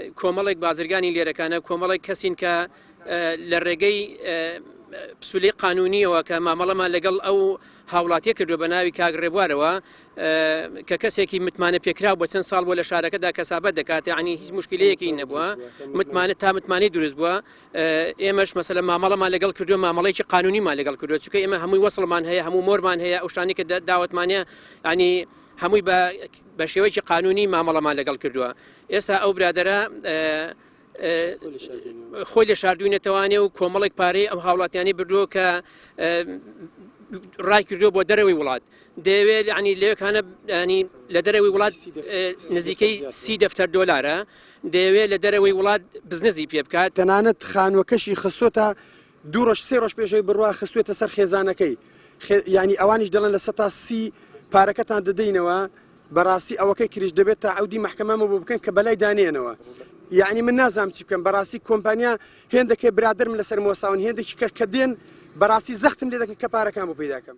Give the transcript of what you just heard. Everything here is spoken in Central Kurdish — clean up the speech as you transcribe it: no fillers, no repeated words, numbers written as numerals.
کۆمەڵێک بازرگانی لێرەکانە کۆمەڵێک کەسین کە لە ڕێگەی پسولی قانونیەوە کە مامەڵەمان لەگەڵ ئەو هاوڵاتیە کردو بە ناوی کاگڕێبوارەوە کە کەسێکی متمانە پێکرا بۆ چەند ساڵ بۆ لە شارەکەدا کەسابەت دەکات ینی هیچ مشکلەیەکی نەبووە متمانە تا متمانی دروست بووە ئێمەش مەسەلە مامەڵەمان لەگەڵ کردو مامەڵێکی قانونیمان لەگەڵ کردو چونکە ئێمە هەمووی وەسڵمان هەیە هەموو مۆرمان هەیە ئەو شتانی کە داوەتمانە ینی هەمووی بە شێوەیەکی قانونی مامەڵەمان لەگەڵ کردووە ئێستا ئەو برادەرە خۆی لە شاردوونێتەوانێ و کۆمەڵێک پارەی ئەم هاوڵاتیانی بردووە کە ڕای کردو بۆ دەرەوەی وڵات دەوێت ینی لەوەکانە ینی لە دەرەوەی وڵات نزیکەی $30 دەوێت لە دەرەوەی وڵات بزنسی پێ بکات تەنانەت خانووەکەشی خستۆتە 2 ڕۆژ 3 ڕۆژ پێشەوەی بڕوا خستوێتە سەر خێزانەکەی ینی ئەوانیش دەڵێن لە 130 پارەکەتان دەدەینەوە بەڕاستی ئەوەکەی کریش دەبێت تا ئەودی محکەمەمە بۆ بکەن کە بەلای دانێنەوە یعنی من نازام چی بکەم بەڕاستی کۆمپانیا هێندەکەی برادرم لەسەر مۆساون هێندێکی کە دێن بەڕاستی زەختم لێ دەکەن کە پارەکان بۆ پەیدا بکەم.